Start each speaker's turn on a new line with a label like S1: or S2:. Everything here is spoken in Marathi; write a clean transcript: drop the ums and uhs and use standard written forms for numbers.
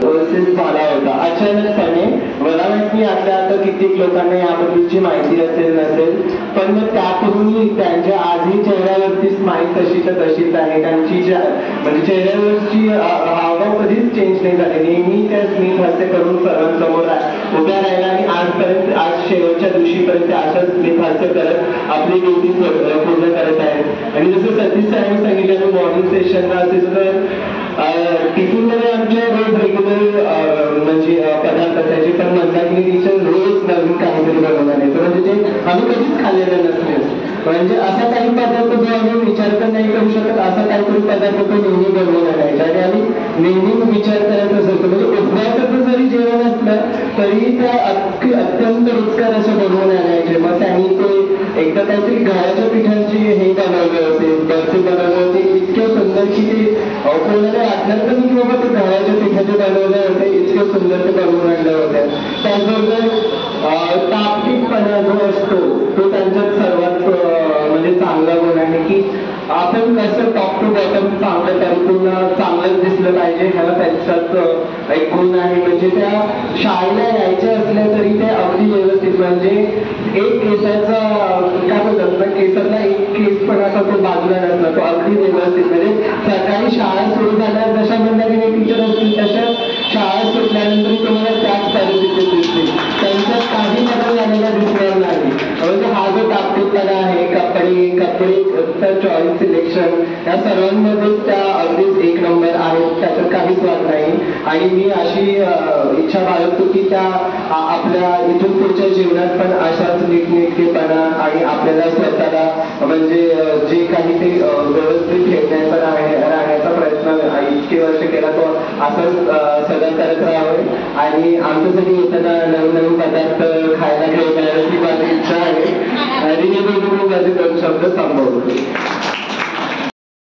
S1: प्रोसेस झाला होता अचानकपणे. मला माहित नाही आता कित्येक लोकांना याबद्दलची माहिती असेल नसेल, पण मग त्यापूर्वी त्यांच्या आजही चेहऱ्यावरती स्माईल तशीच्या तशीच आहे. त्यांची म्हणजे चेहऱ्यावरची हावभाव कधीच चेंज नाही झाले. नेहमी त्या स्मित हास्य करून सर्वांसमोर उभ्या राहिला आणि आजपर्यंत आज शेवटच्या दिवशीपर्यंत अशाच स्मित हास्य करत आपली ड्युटी पूर्ण करत आहेत. आणि जसं सतीश साहेब सांगितलं मॉर्निंग सेशनला असेल तर टिफिन मध्ये आमच्या रोज रेग्युलर म्हणजे पदार्थ असायचे, पण मंदाकिनीच्या रोज नवीन काहीतरी बनवणार आहे म्हणजे ते आम्ही कधीच खाल्लेलं नसते. म्हणजे असा काही पदार्थ जो आम्ही विचार तर नाही करू शकत असा काहीतरी पदार्थ तो नेहमी बनवून आणायचा आणि आम्ही नेहमी विचार करत असायचो. म्हणजे उपवासाचं जरी जेवण असलं तरी त्या अत्यंत रुचकर असं बनवून आणायचे. मग त्यांनी ते एकदा काहीतरी गव्हाच्या पिठांची हे बनवले होते, बर्फी बनवले होते, इतके सुंदर की ते कोणाला वाटलं तर मी बाबा ते गव्हाच्या पिठाचे बनवले होते, इतके सुंदर ते बनवून आणले होते. त्याचबरोबर तापटीकपणा जो असतो तो त्यांच्यात सर्वात म्हणजे चांगला गुण आहे की आपण कसं टॉप टू बॉटम चांगलं परिपूर्ण चांगलंच दिसलं पाहिजे ह्याला त्यांच्यात एक गुण आहे. म्हणजे त्या शाळेला यायच्या असल्या तरी ते अगदी व्यवस्थित म्हणजे एक केसाचा काय बोलतात ना केसातला एक केस पण असा तो बाजूला नसला तो अगदी व्यवस्थित. म्हणजे सकाळी शाळा सुरू झाल्या जशा म्हणतात की टीचर असतील तशा शाळा सुटल्यानंतर तुम्हाला त्याच परिस्थितीत दिसतील, त्यांच्यात काही बदल झालेला दिसणार नाही. म्हणजे हा जो ताकदपणा आहे कपडेचं चॉईस सिलेक्शन या सर्वांमध्येच त्या अगदीच एक नंबर आहेत, त्याच्यात काहीच वाद नाही. आणि मी अशी इच्छा बाळगतो की त्या आपल्या इथून पुढच्या जीवनात पण अशाच नीटनेटकेपणा आणि आपल्याला स्वतःला म्हणजे जे काही ते व्यवस्थित ठेवण्याचा राहण्याचा प्रयत्न इतके वर्ष केला तो असंच सगळं करत राहावे. आणि आमच्यासाठी येताना नवीन पदार्थ खायला घेऊन ही माझी इच्छा आहे. आणि हे माझे दोन शब्द संभवतो.